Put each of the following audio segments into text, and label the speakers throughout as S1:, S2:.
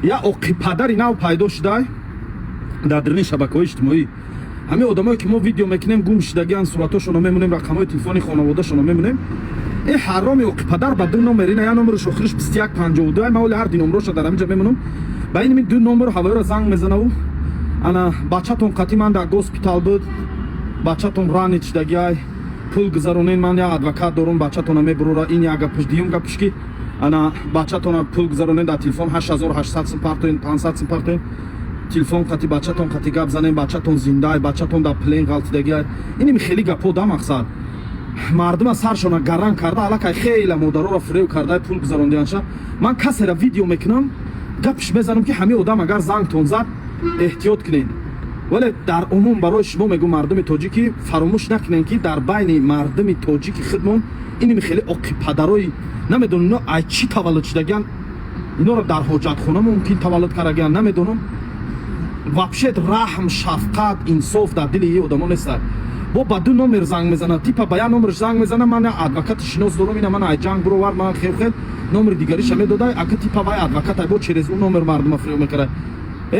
S1: я оқипадари нав пайдо шуда дар дарини шабакаҳои иҷтимоӣ. ҳамин одамое ки мо видео мекунем гум шудагиан, суратҳошонро мемонем, рақамҳои телефони хонаводашонро мемонем. ҳароми оқипадар ба ду номер ина, я номерш охириш 2152, ма оли ҳар ди номероша дар ҳаминҷа мемонам. ба ин ду номер ҳавоиро занг мезанаву ана бачатон қатъи ман дар госпитал буд, бачатон ранит шудагиай, пул гузаронен, ман як адвокат дорум, бачатона мебурора. ин як гапш. Дуюм гапш ки ана бачатона пул гузаронен дар телефон 8800 сум партоин, 500 сум партоин. телефон қатъи бачатон қатъи гап занем, бачатон зиндаи, бачатон дар плен ғалтидагиай. иними хеле гапҳо да мақсад мардума саршона гаран карда, аллакай хеле модароро фирев карда пул гузарондианша. ман касера видео мекунам, гапш мезанам ки ҳамин одам агар зангтон зад эҳтиёт кунед. вале дар умум барои шумо мегӯм мардуми тоҷикӣ фаромӯш накунед ки дар байни мардуми тоҷики худмон иними хеле оқипадарои намедонам ино ай чӣ таваллуд шудагиан, иноро дар ҳоҷатхона мумкин таваллуд карагиан, намедонам. вообще раҳм, шафқат, инсоф дар дили ин одамо неста. бо ба ду номер занг мезана, типа ба як номерш занг мезана, ман адвокати шинос дорум, ина ман ай ҷанг бировар, ман хел номери дигариша медодай, ака типа вай адвокат ай бо через он номер мардума фирёб мекарад.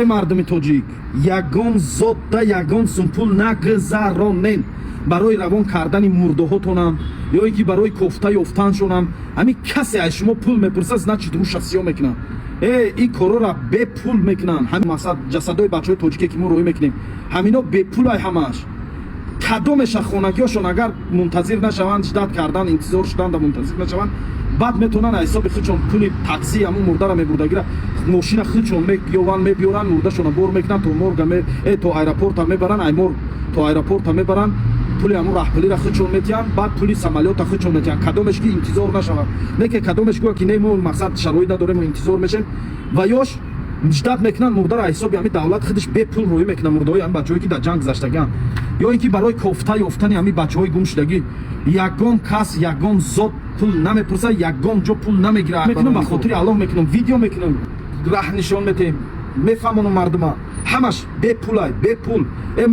S1: мардуми тоҷик, ягон зотта ягон сум пул нагузаронен барои равон кардани мурдаҳотонам ё ин ки барои кофта ёфтаншонам. ҳамин касе ай шумо пул мепурсад, значит рӯша сиёҳ мекунад. ин корора бепул мекунанд. ҳамин масъад ҷасадҳои бачаҳои тоҷике ки мо рӯӣ мекунем, ҳамино бепулай ҳамааш. кадомеша хонагиҳошон агар мунтазир нашаванд, ждат кардан, интизор шуданда мунтазир нашаванд, баъд метавонанд аз ҳисоби худшон пули такси ҳамун мурдара мебурдагира мошина худшон меёванд, мебиёранд, мурдашона бор мекунанд, то морга то аэропорта мебаранд, ай мор то аэропорта мебаранд, пули ҳамун раҳпулира худшон метиҳанд, баъд пули самолёта худшон метиҳанд. кадомеш ки интизор нашавад, неке кадомеш гӯя ки не мо мақсад шароит надорем, интизор мешем ва ёш ждат мекунанд мурдара аз ҳисоби ҳамин давлат худаш бепул рӯӣ мекунад мурдаҳои ҳамин бачаҳое ки дар ҷанг гузаштагианд, ё ин ки барои кофта ёфтани ҳамин бачаҳои гумшудагӣ ягон кас ягон зот пул намепурсад, ягон ҷо пул намегирад. мекунам ба хотири Аллоҳ мекунам, видео мекунам, раҳ нишон метаҳем, мефаҳмонам мардума ҳамаш бепулай, бепул.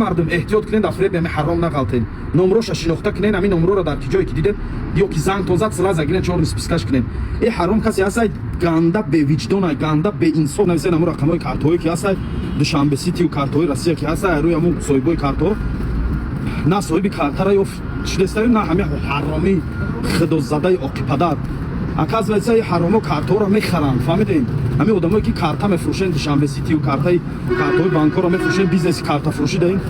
S1: мардум эҳтиёт кунед, дар фиреб ҳамин ҳаром нағалтед, номероша шинохта кунед, ҳамин номероро дар ки ҷое ки дидед ё ки зангтон зад сразу гирен 4 спискаш кунед. ҳаром касе ҳастай ганда бевиҷдонай, ганда беинсоф нависед ҳамун рақамҳои картҳое ки ҳастай, душанбе ситию картҳои Россия ки ҳастай, рӯи ҳамун соҳибои картҳо на соҳиби картара ё шудестаю, на ҳамин ҳаромӣ худозадаи оқипадар. оказывается ҳаромо картҳоро мехаранд, фаҳмидем. ҳамин одамое ки карта мефурӯшанд, душанбе ситию картҳои банкҳоро мефурӯшанд, бизнеси картафурӯшӣ даем,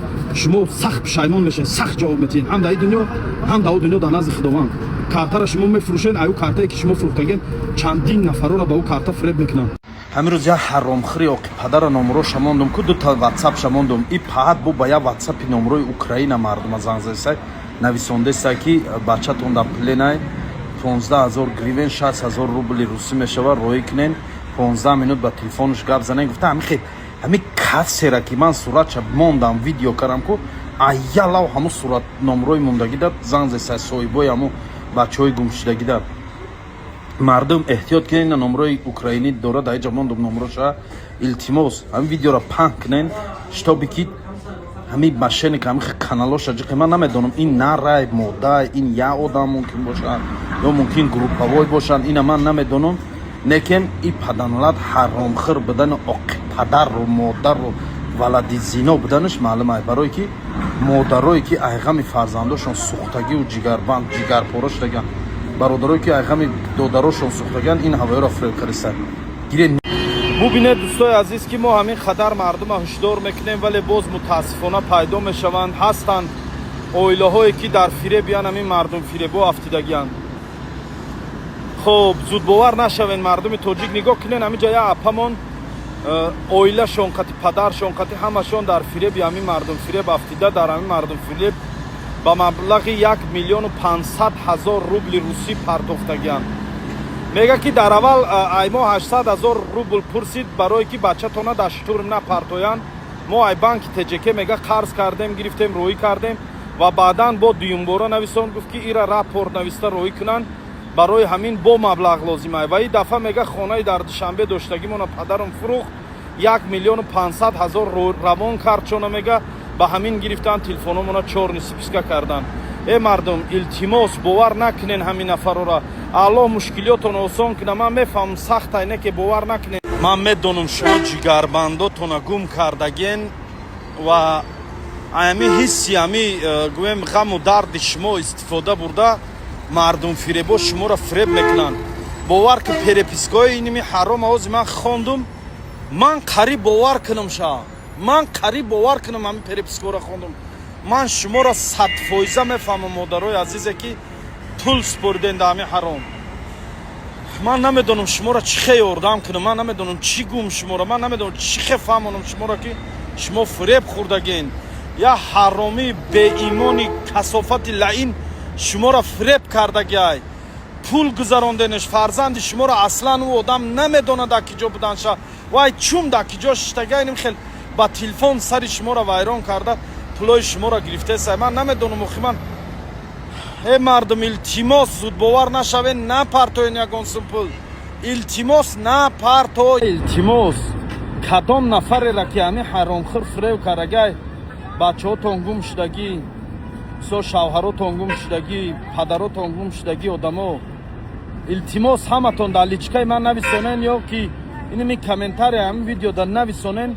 S1: шумо сахт пушаймон мешавед, сахт ҷавоб метиҳед, ҳам дар ин дунё, ҳам дар он дунё дар назди худованд. картара шумо мефурӯшед, аю картае ки шумо фурӯхтагед чандин нафароро ба ӯ карта фиреб мекунанд. ҳамин рӯз як ҳаромхӯри оқипадара номеро шамондум, ку дута ватсап шамондум. И паҳат бо ба як ватсапи номерои Украина мардума занг задесай, нависондесай ки бачатон дар пленай 15000 гривен, 6000 рубли русӣ мешавад, роҳӣ кунен, 15 минут ба телефонаш гап занен. гуфта ҳамин касера ки ман суратша мондам, видео кардам, ку айялав ҳамун сурат номерои мондаги дад занг задесай, соҳибои ҳамун бачаҳои гумшудагӣ дад. мардум эҳтиёт кунен, номерои украинӣ дорад, дар ҷа мондум номероша. илтимос ҳамин видеоро паҳн кунен, шитоби ки ҳамин машини ки ҳамин каналоша ҷиқи, ман намедонам ин нарай моддай, ин як одам мумкин бошад ё мумкин группавой бошанд, ина ман намедонам. лекин и паданлад ҳаромхӯр будани оқипадару модару валади зино буданаш маълум ай, барое ки модарое ки айғами фарзандошон сӯхтагиву ҷигарбанд, ҷигарпора шудаган, бародарое ки айғами додарошон сӯхтаган, ин ҳавоиро фиребкариста гирен. бубинед дӯстои азиз ки мо ҳамин қадар мардума ҳушдор мекунем, вале боз мутаассифона пайдо мешаванд. ҳастанд оилаҳое ки дар фиреб ян ҳамин мардум фиребо афтидагиянд. хоб зудбовар нашавен, мардуми тоҷик нигоҳ кунен, ҳамин ҷа як апамон оилашон қати падаршон қати ҳамашон дар фиреби ҳамин мардум фиреб афтида, дар ҳамин мардум фиреб ба маблағи 1,5 млн рубли русӣ партофтагиянд. мега ки дар аввал аймо 800,000 рубл пурсид барое ки бачатона дар штурм напартоянд. мо ай банки ТЖК мега қарз кардем, гирифтем, роҳӣ кардем ва баъдан бо дуюмбора нависон, гуфт ки ира рапорт нависта роҳӣ кунанд, барои ҳамин бо маблағ лозим ай. ва ин дафъа мега хонаи дар душанбе доштагимона падарам фурӯхт, 1,5 млн равон кард, чона мега ба ҳамин гирифтан телефономона 4 списка кардан. мардум илтимос бовар накунен ҳамин нафарора. аллоҳ мушкилиётон осон кунад. ман мефаҳмам сахт ай, не ки бовар накунен. ман медонам шумо ҷигарбандотона гум кардагин ва ами ҳисси ами гӯем ғаму дарди шумо истифода бурда мардумфиребо шуморо фиреб мекунанд. бовар ки перепискаҳои иними ҳаром ҳози ман хондум, ман қариб бовар кунам ша, ман қариб бовар кунам ҳамин перепискаҳоро хондум. ман шуморо 100% мефаҳмам модарои азизе ки пул спориден да ҳамин ҳаром. ман намедонам шуморо чӣ хе ёрдам кунам, ман намедонам чӣ гум шуморо, ман намедонам чӣ хе фаҳмонам шуморо ки шумо фиреб хӯрдагин. я ҳаромии беимони касофати лаъин шуморо фиреб кардагиай, пул гузаронденеш. фарзанди шуморо аслан ӯ одам намедонад дар киҷо буданша, вай чум дар киҷо шиштага иним хел ба телефон сари шуморо вайрон карда пулои шуморо гирифтесай. ман намедонам охи ман мардум илтимос зудбовар нашавен, напартоен ягон сум пул. илтимос напарто. илтимос кадом нафареро ки ҳамин ҳаромхӯр фирев карагай, бачаҳотон гум шудагӣ, со шавҳаротон гум шудагӣ, падаротон гум шудагӣ одамо, илтимос ҳаматон дар личкаи ман нависонен ё ки иними комментария ҳамин видеода нависонен.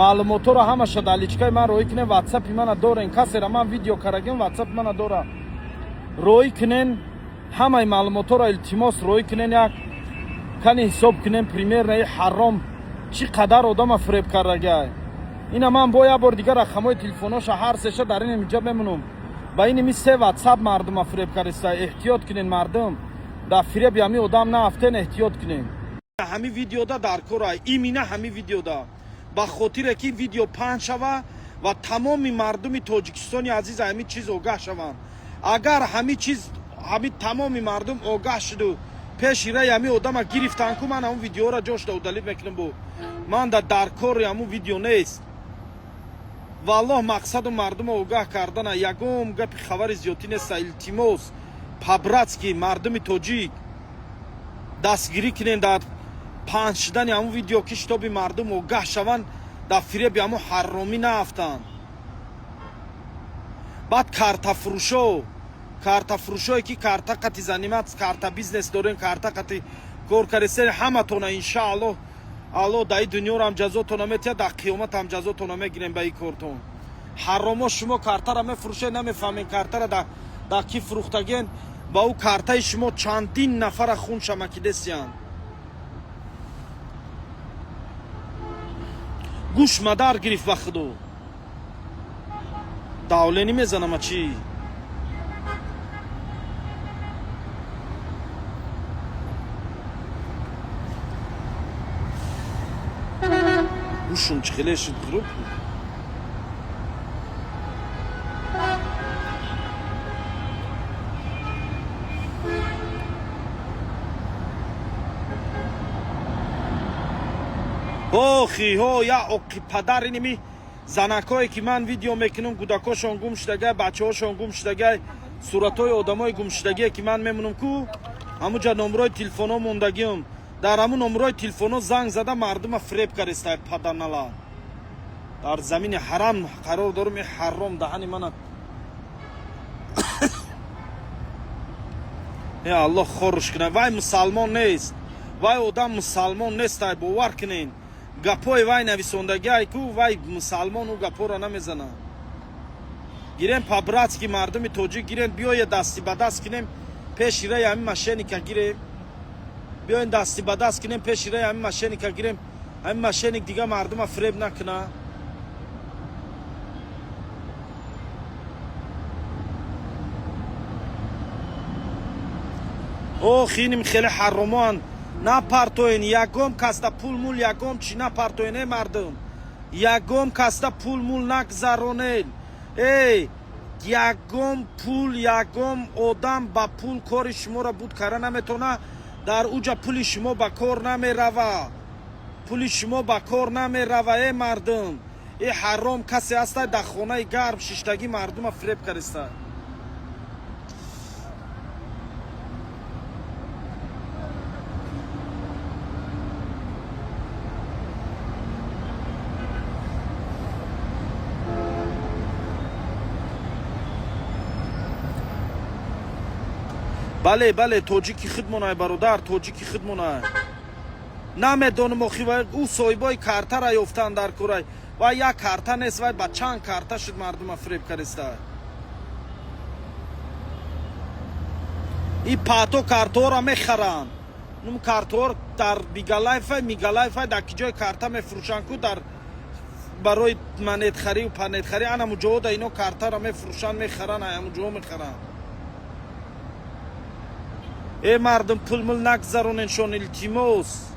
S1: маълумоторо ҳамаша дар личкаи ман роҳӣ кунен. ватсапи мана дорен, касера ман видео карагим ватсапи мана дора, роҳӣ кунен. ҳамаи маълумоторо илтимос роҳӣ кунен, як кани ҳисоб кунен примернаи ҳаром чӣ қадар одама фиреб кардагиай. ина ман бо як бор дигар рақамҳои телефоноша ҳар сеша дар ин инҷа мемунам. ба иними се ватсап мардума фиреб кардаста. эҳтиёт кунен мардум, дар фиреби ҳамин одам наафтен, эҳтиёт кунен. ҳамин видеода дар корай имина ҳамин видеода ба хотире ки видео паҳн шава ва тамоми мардуми тоҷикистони азиз ҳамин чиз огаҳ шаванд. агар ҳамин чиз ҳамин тамоми мардум огаҳ шуду пеши раи ҳамин одама гирифтанд ку ман ҳамун видеоро ҷошда удалиб мекунам. бо ман дар кори ҳамун видео нест. валлоҳ мақсаду мардумо огаҳ кардана. ягон гапи хабари зиёдӣ неста. илтимос по-братски мардуми тоҷик дастгирӣ кунен дар паҳн шудани ҳамун видео ки шитоби мардум огаҳ шаванд, дар фиреби ҳамун ҳаромӣ наафтанд. баъд картафурӯшое ки картақати занимат карта бизнес дорен, картақати кор карестен, ҳаматона иншааллоҳ аллоҳ дар ин дунёро ҳам ҷазотона метиҳад, дар қиёмат ҳам ҷазотона мегирем ба ин кортон. ҳаромо шумо картара мефурӯшед, намефаҳмед картара дар ки фурӯхтаген, ба ӯ картаи шумо чандин нафара хун шамакидесиянд. гӯш мадар гирифт ба худо. давлени мезанама чӣ? гӯшум чӣ хеле шуд хуруб. охи ҳо я оқи падар иними занакое ки ман видео мекунам, кӯдакошон гум шудагай, бачаҳошон гум шудагай, суратҳои одамои гумшудагие ки ман мемунам ку ҳамуҷа номрои телефоно мондагиам. дар ҳамун номрои телефоно занг зада мардума фиреб карестай паданала. дар замини ҳарам қарор дорум. ин ҳаром даҳани мана аллоҳ хорш кунад. вай мусалмон нест, вай одам мусалмон нестай, бовар кунен. гапои вай нависондагиай ку вай мусалмон ӯ гапоро намезана. гирем по-братски мардуми тоҷик гирем, биёе дасти ба даст кунем пеши раи ҳамин мошенника гирем, биёен дасти ба даст кунем пеши раи ҳамин мошенника гирем. ҳамин мошенник дига мардума фиреб накуна. ох иним хеле ҳаромоанд. напартоен ягом касда пул мул ягом чӣ напартоен. мардум ягом касда пул мул нагзаронед. ягом пул ягом одам ба пул кори шуморо буд кара наметона. дар уҷа пули шумо ба кор намерава. пули шумо ба кор намерава. мардум ҳаром касе ҳастай дар хонаи гарм шиштагӣ мардума фиреб кареста. бале тоҷики худмонай бародар, тоҷики худмонай. نمیدونم اخی و او سویبای کارتا را یافتن در کره و یک کارتا نیست و با چند کارتا شد مردم فریب کرسته. این پاتو کارتا را میخرن. نم کارتا در میگالایف در کجای کارتا میفروشن کو در برای منیت خری و پنیت خری انا مجود اینو کارتا را میفروشن میخرن اما جو میخرن. ای مردم پول مل نگذارونین شون التیموس.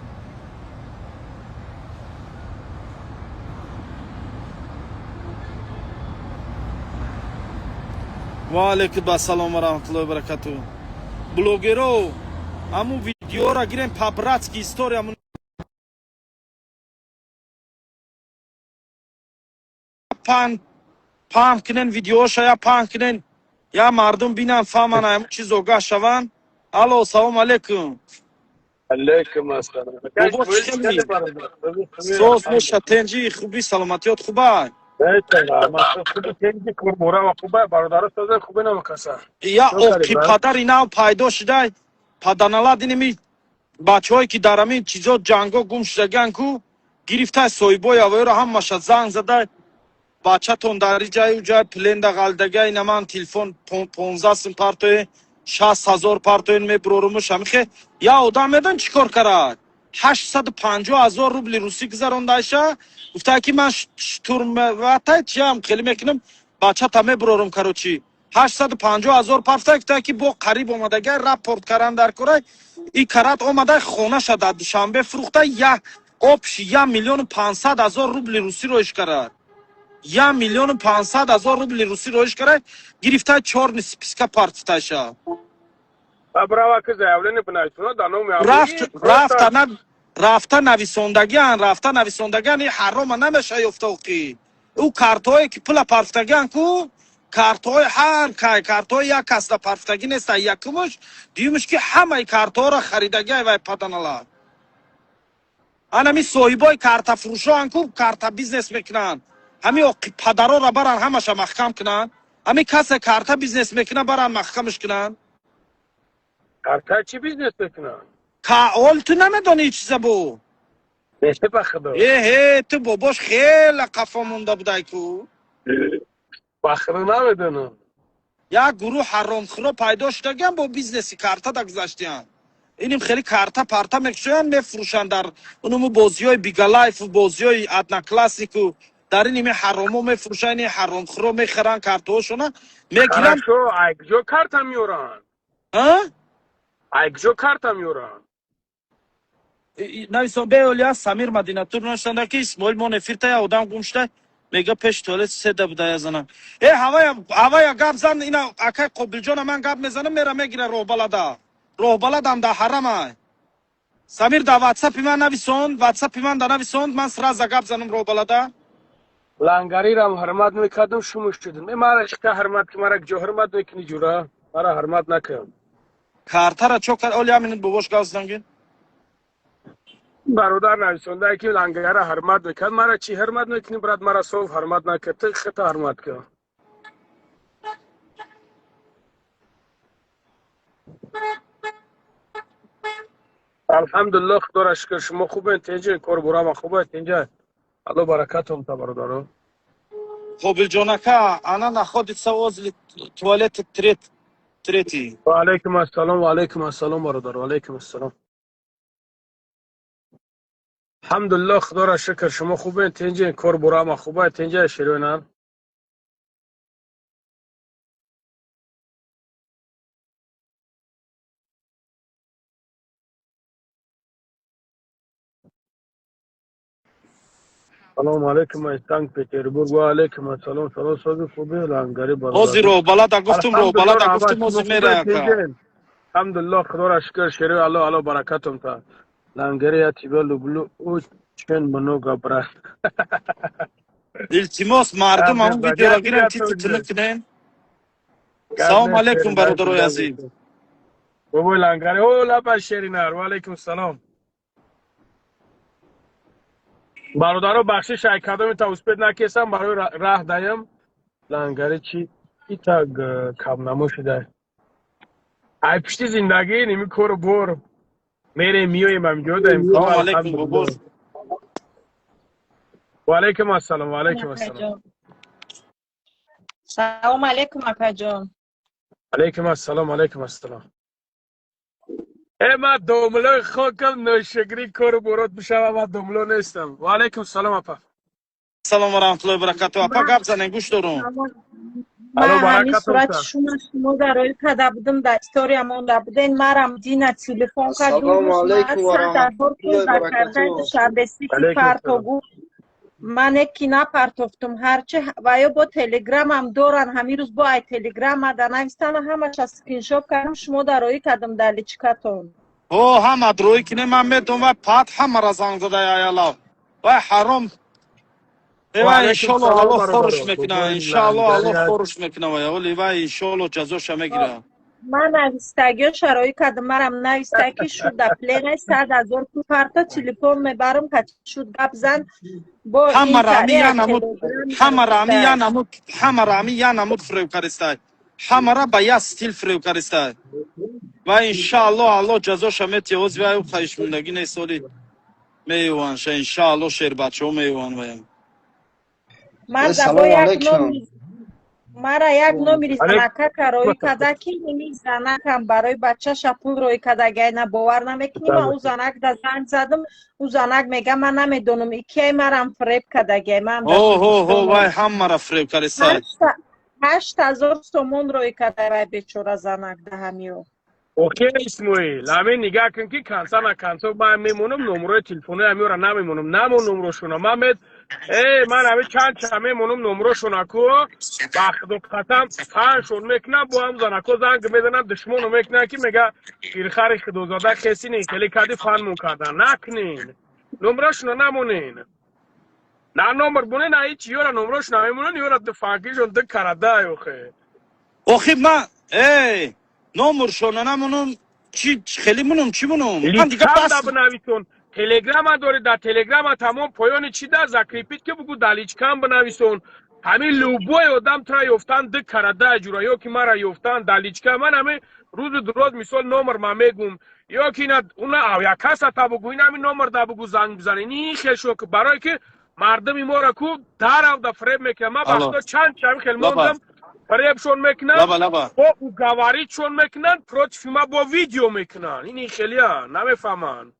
S1: و علیکم السلام و رحمت الله و برکاته. بلوگرو همون ویدیو را گیریم پابراتسکی استوریا پان کنن ویدیوش یا پان کنن یا مردم بینن فهمن همون چیز اوگاه شون. الو سلام علیکم.
S2: علیکم السلام.
S1: بابا چی سوز مشتنجی خوبی سلامتیات خوبه.
S2: بهتره. ما خوبی تنجی کرمورا و خوبه برادر سوز خوبی نمیکسه.
S1: یا اوکی پدر اینا پیدا شده پدرنالا دینمی بچه‌هایی که در همین چیزا جنگا گم شدگن کو گرفته سویبای اوی را هم مشت زنگ زده بچه تون در جای و جای پلند غلدگه این من تلفن 15 سیم پارتوی 60,000 پارتوی میبرورمش همیخه یا آدم میدن چیکار کرد 850,000 روبل روسی گذرانده شه گفته که من شتورم وقتی چی هم خیلی میکنم بچه تا میبرورم کروچی 850,000 پارتوی که با قریب آمدگه راپورت کردن در کره این کرات آمده خونه شده دوشنبه فروخته یا آبش 1,500,000 روبل روسی روش کرد 1,500,000 روبل روسی روش کرد گرفته 4 نسپیسکا پارتیتاشا
S2: برای که زیادی نبینایشونه دانو می‌آوری.
S1: رفته نویسندگان این حرام نمیشه یفته کی او کارتایی که پول پارتگان کو کارتای هر کارتای یک کس در پارتگی نیست یکمش دیومش که همه کارتا را خریدگی و پدنالا انا می صاحبای کارت فروشان کو کارت بیزنس میکنن همین پدرا را برن همش محکم کنن همین کس کارت بیزنس میکنه برن محکمش کنن
S2: کارتا چی بیزنس میکنن؟
S1: اول تو نمیدونی چیزه بو
S2: نشه بخدا.
S1: تو باباش خیلی قفا مونده بودای کو
S2: بخدا نمیدونم.
S1: یک گروه حرام خورا پیدا شدگن با بیزنسی کارتا دا گذاشتن اینیم خیلی کارتا پارتا میکشن میفروشن در اونم بازیای بیگا لایف و بازیای ادنا کلاسیکو در اینیم حرامو میفروشن این حرام خورا میخرن کارتاشونا میگیرن
S2: شو ایگزو کارتا میورن.
S1: ها
S2: ایگزو کارتا میورن.
S1: نویسان بیولیا سمیر مدینه تور نشنده که اسماعیل ما نفیرته یا آدم گم شده میگه پیش توالت سده بوده یا زنم هوای گاب زن اینا اکای قبل جان من گاب میزنم میره میگیره روح بلدم در حرمه سمیر در واتساپی من نویسوند واتساپی من در نویسوند من سراز گاب زنم روح بلده
S2: لانگاری رام حرمت میکردم شموش شدم. مرا چه حرمت که مرا جو حرمت میکنی جورا مرا حرمت نکن.
S1: کارتا را چوکر اولیا منید باباش گاز زنگین
S2: برادر نویسنده که لانگاری حرمت میکرد مرا چی حرمت میکنی برات مرا صوف حرمت نکرد تو خطا حرمت کن. الحمدلله خدا را شکر شما خوبه تنجه کار برام خوبه تنجه الله برکتم تا برادرو.
S1: قبل جانکا انا نخودت سواز توالت تریتی
S2: و علیکم السلام و علیکم السلام برادر و علیکم السلام. الحمدلله خدا را شکر شما خوبه تنجه کار برام خوبه تنجه شیرینان. سلام علیکم از سنت پترزبورگ و علیکم السلام سلام سازی خوبه لانگاری
S1: اوزی
S2: برادر.
S1: رو بلده گفتم اوزی میره
S2: الحمدلله خدا را شکر شیرین الله برکتم تا لانگاری اتیبه لبلو او چن منو گبره.
S1: التماس مردم همون ویدیو را گیرن تلک کنین سلام علیکم برادر عزیز
S2: بابا لانگاری او لبا شیرینار و علیکم السلام برادرو بخشش کدام توسپید نکیسم برای راه دایم لانگاری چی ایتا کم نمو شده ای پشتی زندگی نمی کور بور میریم میویم همجا داریم کام
S3: سلام علیکم بابوش.
S2: الحمدلله. و علیکم السلام و علیکم
S4: Maka
S2: السلام.
S4: John. Salam alaikum, Maka John.
S2: علیکم السلام علیکم السلام. ما دوملو خاکم نوشگری کار برات بشم ما دوملو نیستم. و علیکم السلام اپا.
S3: سلام و رحمت الله و برکاته. اپا گپ زنین گوش دارم.
S2: الو
S4: همین
S2: برکاتم
S4: صورت
S2: تا.
S4: شما در روی کده بودم در استوریا مونده بودین مرم دینا تلفن که دو
S5: السلام
S4: روز من
S5: عليكم
S4: صد در
S5: ورحمة
S4: بار
S5: الله
S4: پیدا کرده
S5: وبركاته.
S4: شبستی که
S2: علیکم السلام.
S4: پرتو من اکی نپرتفتم هرچه و یا با تلگرام هم دارن همین روز با ای تلگرام در نویستن همش از سکرینشاپ کردم شما در روی کدم در لیچکتون
S3: او هم ادروی کنه من میدونم و پات هم را زنگ زده ایالا. و حرام.
S2: و
S3: و
S2: علیکم
S3: انشالله
S2: السلام
S3: الله خورش
S2: برادر.
S3: میکنه.
S2: بابا
S3: انشالله الله
S2: لنگریت.
S3: خورش میکنه و یا ولی و انشالله جزاش میگیره.
S4: من نویستگی شرایی کدم مرم نویستگی شد در پلین 100,000 تو پرتا تلفن میبرم که شد گپ زن با
S3: همه
S4: این
S3: رامی
S4: تاریخ
S3: یا نمود
S4: تلگرام
S3: همه رامی یا
S4: گرفته
S3: نمود همه رامی یا نمود فریو کارستای. همه را با یا ستیل فریو کارستای. و انشالله الله جزاش میتیوز و خواهش مندگی نیسولی میوانش انشالله شیر بچه میوان ویم.
S4: مرد با
S5: السلام
S4: یک
S5: عليكم.
S4: نومی مرا یک نومی
S2: علیکم
S4: زنکه که روی کده کی نمی زنکم برای بچه شپول روی کده گینه باور نمیکنی من او زنک در زنگ زدم او زنک میگه من نمیدونم ای کی مرم فریب کده گی من در
S3: اوه اوه
S4: سیستم
S3: وای همه را فریب کارستای.
S4: 8,000 تومون روی کده وای بیچاره زنک ده همیو
S2: اوکی اسماعیل همین نگاه کن که کنسل نکنسل من میمونم نمره تلفن امی را نمیمونم نمون نمره شونا محمد من همین چند میمونم نمره شونا کو وقت دو قسم فانشون میکنم با هم زنکو زنگ میزنم دشمنو میکنه که میگه پیرخر خدوزاده کسی نی کلی کدی فان مون کردن نکنین نمره شونا نمونین نه نمبر بونه نه هیچ یورا نمره شونا میمونن یورا دفاقیشون دک کرده اوخه
S3: اوخی من ای نمر شونه نمونم چی خیلی مونم چی مونم من دیگه
S2: لیچکم دا
S3: بس
S2: بنویسون تلگرام ها داره در تلگرام ها تمام پایان چی در زکریپیت که بگو در لیچکم بنویسون همین لوبوی آدم ترا یفتن ده کرده جورایی که مرا یفتن در لیچکم من همه روز دروز مثال نمر ما میگم یا که اینا اونا او یا کس تا بگو این همین نمر دا بگو زنگ بزنی این خیلی شو که برای که مردم ما را کو در او دا فریب میکنم من
S3: الو
S2: وقتا چند خیلی
S3: لبا
S2: موندم فریبشون میکنن
S3: لبا
S2: با او گواریشون میکنن پروت فیلم با ویدیو میکنن این خیلی ها نمیفهمن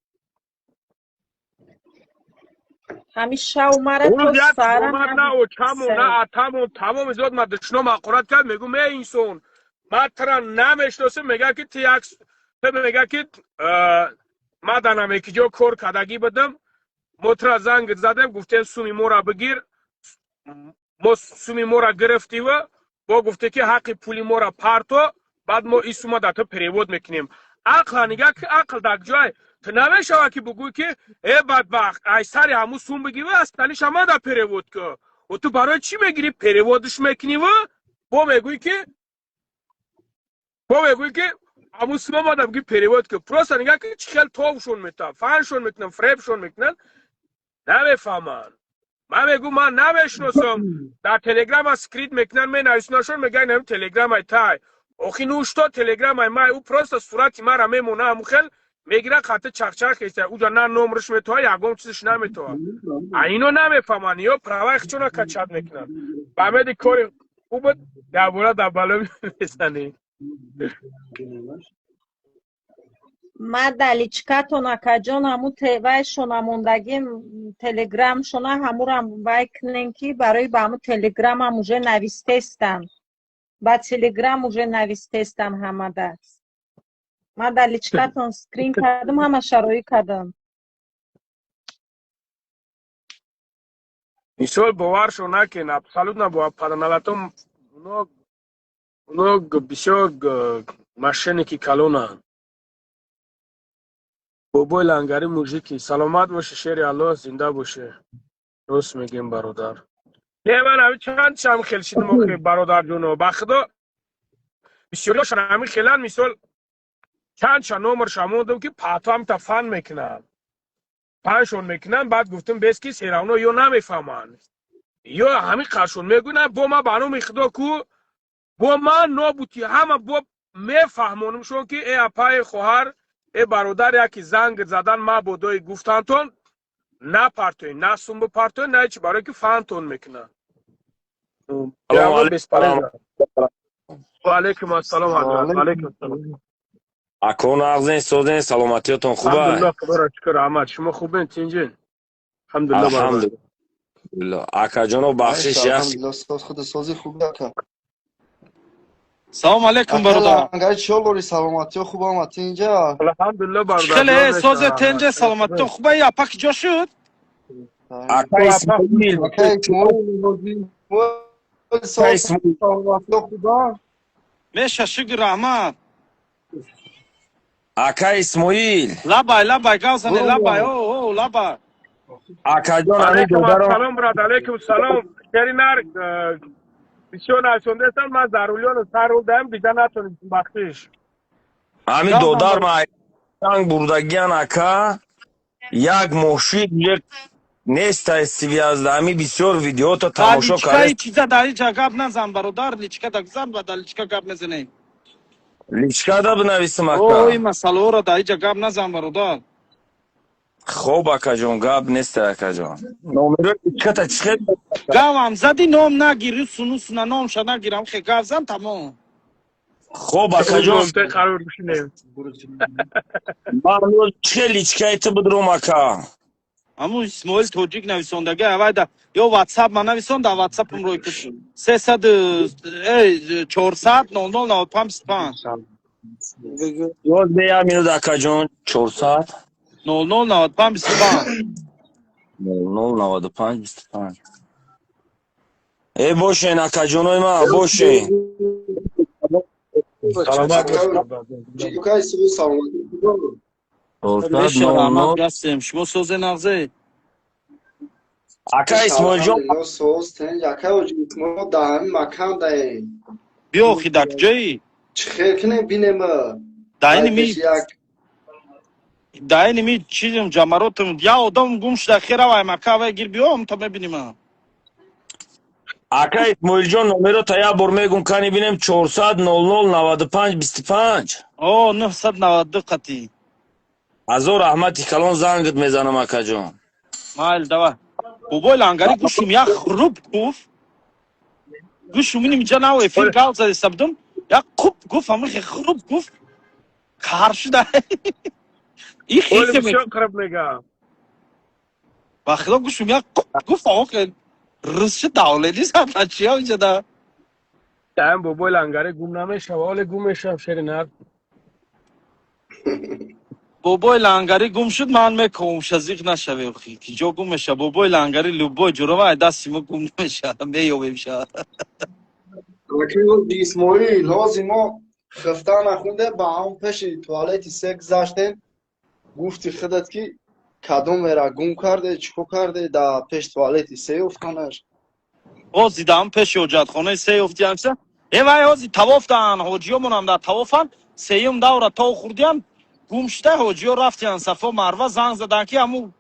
S4: همیشه اومره
S2: اون
S4: تو
S2: زیاد
S4: سرم
S2: اومد نه او چمو نه اتمو تمام زیاد ما دشنو مقورت کرد میگو می اینسون ما ترا نمیشناسه میگه که تیاکس میگه که ما دانم یکی جو کور کدگی بدم موترا زنگ زدم گفتن سومی مورا بگیر ما سومی مورا گرفتی و با گفته که حق پولی مورا پارتو بعد ما این سوما داتو پریود میکنیم عقل نگاه که عقل دک جای تو نمیشه که بگوی که ای بدبخت ای سری همو سوم بگی و از تلی شما دا پریود که و تو برای چی میگیری پریودش میکنی و با میگوی که همو سوما ما دا بگی پریود که پروسا نگاه که چی خیل توبشون میتن فانشون میکنن فریبشون میکنن نمیفهمن من میگم من نمیشناسم در تلگرام اسکریت میکنن می نویسنشون میگن هم تلگرام ای تای اوخی نوشتا تلگرام ای ما او پروست صورتی ما را میمونه هم خیل میگیره خط چخچخ ایسته اوجا نه نمرش میتوه یکم چیزش نمیتوه اینو نمیفهمن یا پروای خچونا کچاد میکنن با همه دی کاری خوب دبوره دبالا میزنی
S4: ما دلیچکتون اکا جان همون تیوه شنا موندگی تلگرام شنا همون هم بکنین که برای با همون تلگرام هم اوژه نویسته استن با تلگرام اوژه نویسته استن همه دست ما دلیچکتون سکرین کردم همه شرایی کردم
S2: مثال باور شو نکن абсолютно با паданалатом оно бисёр мошенники калонанд бобои лангари мужики саломат боше шери аллоҳ зинда боше рост мегем бародар من همین چند خیلی شدیم آخه برادر جونو با خدا بسیاریشان همین خیلن مثال چند نمر شموندم که پاتو هم تفن میکنن پنشون میکنن بعد گفتم بیس که سیراونو یا نمیفهمن یا همین قرشون میگونن با ما بانو خدا کو با ما نابوتی همه با میفهمونم شون که ای اپای خوهر ای برادر یکی زنگ زدن ما بودوی گفتنتون نه پارتوی نه سوم پارتوی نه چی برای که فانتون میکنه
S5: سلام علیکم.
S2: و علیکم السلام حضرت. علیکم السلام.
S5: اکو نغزین سوزین سلامتیتون خوبه؟
S2: الحمدلله خدا شکر احمد شما خوبین تینجین؟ الحمدلله برادر.
S5: الحمدلله. اکا جانو بخشش یخ
S6: الحمدلله ساز خود سازی خوب نکن.
S3: سلام علیکم برادر.
S6: انگاری چطوری سلامتی خوب آمدی اینجا؟
S2: الحمدلله برادر.
S3: خیلی ساز تنجه سلامتی خوبه یا پاک جا شد؟
S5: اکا اسماعیل
S3: میشه شکر رحمت.
S5: اکا اسماعیل
S3: لبای گازنه لبای او لبای.
S5: اکا جان همی
S2: علیکم
S5: دودارم
S2: السلام برادر. علیکم سلام. شرینار بسیار نشونده استم من ضروریان سر رو دهم دیگه نتونیم بخشش.
S5: همی دودار ما سنگ بردگیان اکا یک موشید یک نیست استیوی از همی بسیار ویدیو تا تماشا
S3: لیچکه
S5: کرده
S3: چیزا داری جا گاب نزن برادر لیچکه دگزن و لیچکه گاب نزنه.
S5: لیچکا دا بنویسم
S3: اوه
S5: اکا
S3: مسئله را داری جا گاب نزن برادر.
S5: خوب اکا جان گاب نیست اکا جان نومرو لیچکا تا چخیر
S3: گاو هم زدی نام نگیری سنو نام شد نگیرم خیلی گاو زن تمام.
S5: خوب اکا
S2: روز
S5: جان
S2: منطقه قرار بشینیم.
S5: من روز چه لیچکا ایت بدروم اکا
S3: امو اسماعیل توجیک نویسندگی اوای دا یا واتساپ ما نویسند دا واتساپ ام روی کش 300 400 0095
S5: روز بیا مینو اکا جان 400
S3: 0095
S5: 0095 25 ای باشین اکا جانوی ما باشین
S2: سلامت
S6: چیکای سو سلامتی خوب.
S5: 400
S3: بشه رحمت
S5: 00
S3: گستم شما سوز نغزه
S5: اکا اسماعیل جان
S6: الحمدلله ساز تن یکه و جسمو دهمی مکان دهی.
S3: بیو خیدک جایی
S6: چخیر کنه بینم.
S3: داینی می چیزم جمراتم یا آدم گمش داخل اوای مکا و گیر بیام تا ببینیم.
S5: اکا اسماعیل جان نومرو تا یا بار میگم کنی بینیم 400 00 95 25
S3: اوه 992 قطی
S5: ازو رحمتی کلان زنگت میزنم اکا جان
S3: مایل دوا بابای لانگاری گوشم یا خروب گفت گوشم اینی میجا ناو افیر گال زده سبدم یا خوب گفت همه خروب گفت karşı da iyi
S2: Öyle bir
S3: hisse
S2: şey
S3: mi?
S2: yok kırıp mega.
S3: Bak lan kuşum ya gufak Rusça davledi zaten şey önce da.
S2: Sen bu boy langare gumname şavale gumeşam şerinar.
S3: بابای لنگری گم شد من میکنم شزیق نشوه خی کی جا گم میشه بابای لنگری لوبای جورا دستی ما گم نمیشه میشه
S6: اکنون اسماعیل لازم ما خفتن نخونده با هم پیش توالتی سگ زشتن گفتی خودت که کدوم میره گم کرده چکو کرده دا پیش توالتی سه افتانش
S3: o zidam peş ocak khone sey oftiyamsa evay o zi tavoftan hociyomon ham da tavofan seyum davra tav khurdiyam gumshta hojiyo raftiyan safo marva zang zadan ki amu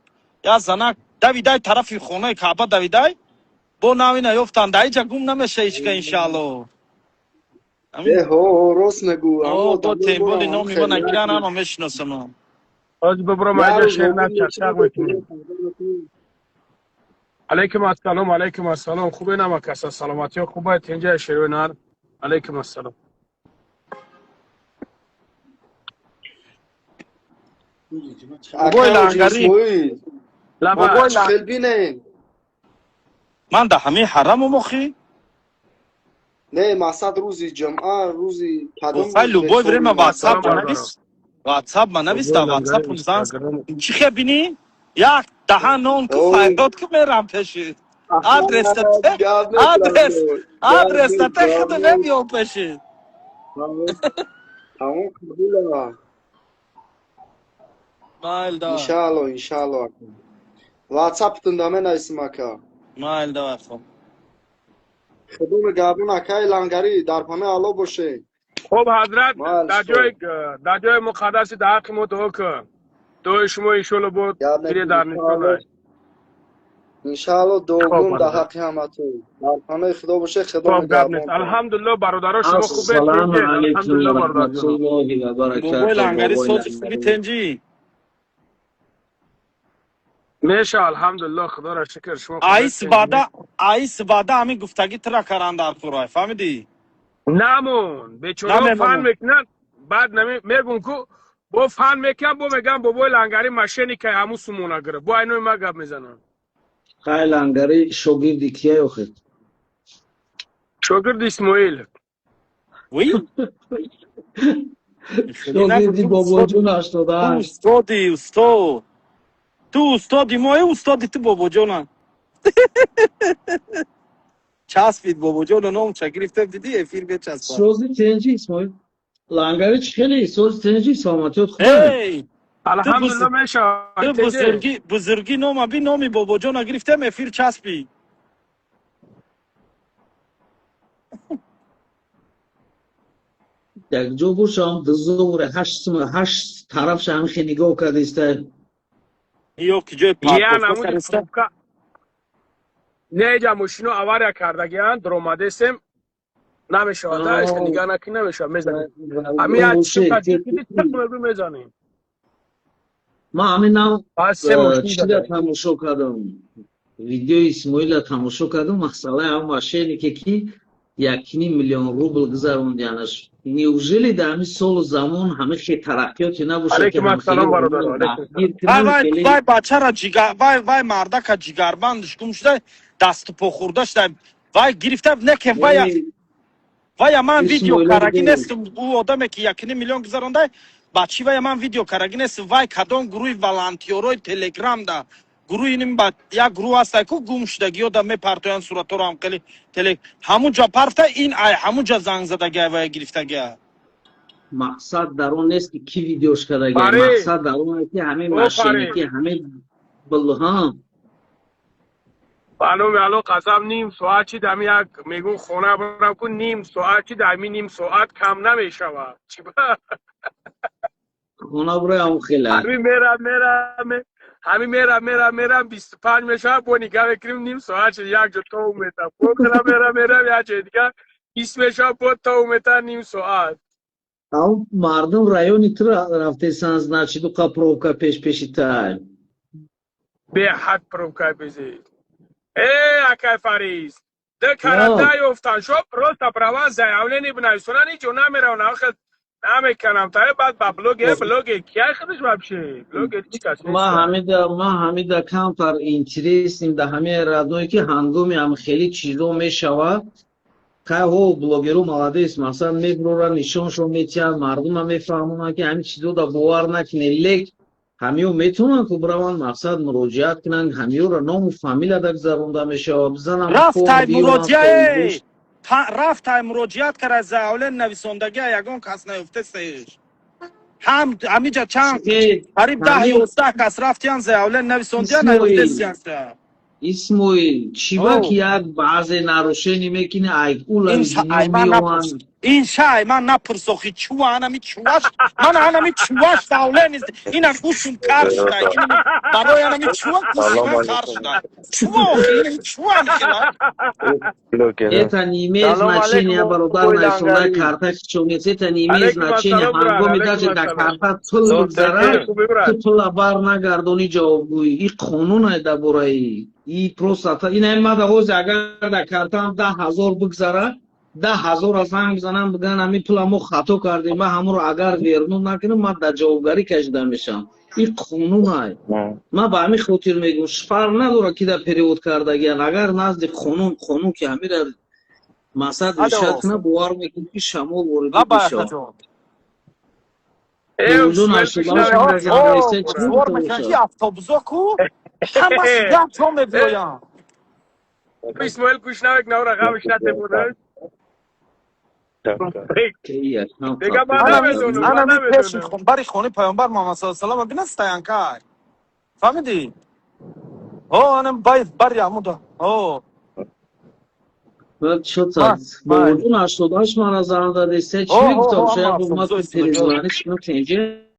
S3: ya zanak daviday tarafi khone Kaaba daviday bo navina yoftan dayja gum nameشه hichka inshaallah amin
S6: هو راست نگو اما
S3: o bo
S6: دلیل
S3: temboli
S6: برم هم
S3: nomi bana
S6: خیلی
S3: giran ama meshnosam
S2: Az bubro
S6: یه
S2: maja
S6: روز
S2: şerinar
S6: مامون
S2: çarşak mekinim. Aleyküm assalam, aleyküm assalam. خوبه نما کسا سلامتی ها خوبه تینجا شریnar. Aleyküm assalam.
S3: بابای لنگری
S2: Laba.
S3: بابای
S6: خیلی بینه
S3: من ده همه حرم مخی
S6: نه مقصد روزی جمعه روزی کدوم
S3: گفتای
S6: روز
S3: لوبای بریم
S6: حسابی
S3: واتساپ
S2: Salam
S6: مقصد
S2: barbaro.
S3: منویس واتساپ منویس
S2: Boboy
S3: دا
S2: langare
S3: واتساپ زنگ
S2: Instagram.
S3: چی خبینی یک دهان نون که
S6: او
S3: فایدات که میرم پشید آدرس تا
S6: گاز
S3: آدرس تا
S6: گاز
S3: خود نمیام پشید
S6: تمام قبوله
S3: مایل دا
S6: انشالله واتساپ تون دامه نیستم اکا
S3: مایل دا خب
S6: خدوم گابون اکای لنگری در پناه آلا باشه
S2: خب حضرت
S6: مال
S2: در جای مقدس در حق متوکل. تو شما ایشالا بود
S6: یاد
S2: میره
S6: نکنی
S2: در
S6: انشالله
S2: نشونه.
S6: انشالله
S2: خب
S6: دوم در
S2: برادر،
S6: حق همتون در پناه خدا باشه، خدا
S2: خب گپ نیست.
S6: نگهبان کنه.
S2: الحمدلله برادرها شما خوبه
S7: السلام
S2: تنجه؟
S7: علیکم
S2: الحمدلله
S7: و
S2: برادر
S7: رحمت
S2: جونم.
S7: الله و
S3: بابای
S7: برکاته.
S3: لنگری
S7: بابای
S3: صوت خوبی
S7: لنگری
S3: تنجی.
S2: میشه الحمدلله، خدا را شکر. شما خوبه تنجه؟
S3: آی سباده همین گفتگی ترا کردن در کورای فهمیدی؟
S2: نمون بیچاره فن
S3: نمی‌مونم.
S2: میکنن، بعد میگن که بو فن میکنن، بو میگن بابای لنگری ماشینی که همون سمونه گره، بو اینو ما گپ میزنن.
S7: خیلی لنگری شاگردی کیه آخه؟
S2: شاگرد اسماعیل.
S3: وی
S7: شاگردی بابا جون
S3: تو
S7: 88.
S3: استادی استاد، تو استادی مای استادی تو بابا جونا. چسبید بابا جون نام چه گرفته دیدی افیر به چسبا.
S7: سوزی تنجی اسماعیل لنگری چی خیلی سوز تنجی سلامتیت خوبه.
S3: ای تو
S2: الحمدلله میشه
S3: تو
S2: تنجه.
S3: بزرگی نام بی نامی بابا جونا گرفته افیر چسبی.
S7: یک جو باشم دزدوره هشت طرف شم خیلی نگاه کرده است.
S3: یو که جای
S2: یا
S3: پارکوفته
S2: نمودی
S3: سرسته.
S2: پروبکا نه جا ماشینو آواریا کردگیان دروماده سم نمیشه وادا است نگاه نکی نمیشه میزنیم همین از چشم کجی کدی تک مگو میزنیم.
S7: ما همین نام
S2: از سه ماشین
S7: چی را
S2: داره.
S7: تماشا کردم ویدیو اسماعیل را تماشا کردم مسئله هم ماشینی که کی 1.5 میلیون روبل گذروندیانش نیوژلی در همین سال و زمان همه خیلی ترقیاتی نباشه که
S2: علیکم
S7: هم خیلی
S2: السلام برادر.
S7: آدم
S2: علیکم
S7: دستگیر
S2: السلام.
S7: کنن
S3: وای
S7: خیلی
S3: بچه را جیگر وای مرده که جیگربندش گم شده دست پا خورده شده وای گرفته نکه وای من ویدیو
S7: اسماعیل
S3: کارگی
S7: دیگه
S3: نیست او آدمی که 1.5 میلیون گذرانده بچی وای من ویدیو کارگی نیست وای کدام گروه والانتیورای تلگرام دا گروه اینم با یک گروه هست که گم شدگی و دم پرتویان صورت رو هم کلی همون جا پرته این ای همون جا زنگ زدگی وای گرفتگی
S7: مقصد در اون نیست که کی ویدیوش کرده گه
S2: پری
S7: مقصد در اون است که همه
S2: او
S7: ماشینی
S2: پری
S7: که همه بلها
S2: خانم الو قسم نیم ساعت چی دمی یک میگون خونه برم کن نیم ساعت چی دمی نیم ساعت کم نمیشه و چی با
S7: اونا برای همون خیلی
S2: همین میرم 25 میشه با نگاه بکنیم نیم ساعت چی یک جا تا اومتا بکنم میرم یا چه دیگه 20 میشه با تا اومتا نیم ساعت
S7: هم مردم رایونی تو رفته سن значит у капровка پیشی تای
S2: به حد پروکای بزید اکای فریز ده کانادای افتان شو просто права заявление بنویسونه نیچو نمیره ناخد نمیکنم تا بعد با بلوگ کیا خودش вообще بلوگ چی کس نیست
S7: ما همین کانتر اینترسیم در همه رادوی که هنگامی هم خیلی چیزا میشود که هو بلوگرو молодец مثلا میبرن نشونشو میتیان مردم هم میفهمونن که همین چیزا دا باور نکنه لیک همیو میتونن که برون مقصد مراجعت کنن همیو را نام و فامیل دا گذرونده میشه بزنم
S3: رفت مراجعت کرد از اول نویسندگی یگان کس نیفته سهش همینجا چند قریب 10-11 کس رفتیان زاوله نویسندگی نیفته سیاسته
S7: اسماعیل چیوا که یک بعضی نروشنی میکنه ایکولا میوان
S3: این شای من نپرسوخی چوانه می چواش من آنه می چواش داوله نیست این گوشم کار شده برای آنه می چوان گوشم کار شده چواخی این چوانه
S7: ایتا نیمیز نچینی برادر نیسونده کارتک چونیست ایتا نیمیز نچینی هنگامی داشت در کارتک طول بگذاره تو طول بار نگردونی جوابگوی این قانون های در برای این پروستا این این ماده هوز اگر در کارتان 10,000 بگذاره 10,000 از هم بزنم بگن همی پول ما خطا کردیم من همون رو اگر ویرنون نکنم من در جوابگاری کشیده میشم این قانون های من با همین خاطر میگم فرق نداره که در پریود کردگی اگر نزد قانون که همین را مسد رشد کنه باور میکنم که شما وردی بشه موضوع نشدهاش میگم نیسته چی میشه
S3: افتابزا کو همه سیگم چون میبیایم
S2: اسماعیل گوش نوک نو رقمش نته بوده دیگه من نمیدونم
S3: بری خونه پیامبر محمد صلی الله علیه و آله بنستاین کار فهمیدی آنم باید بری عمودا
S7: شد با وجود 88 من از آن داده است چی میگفتم شاید با ما تریزوانی شنو تنجه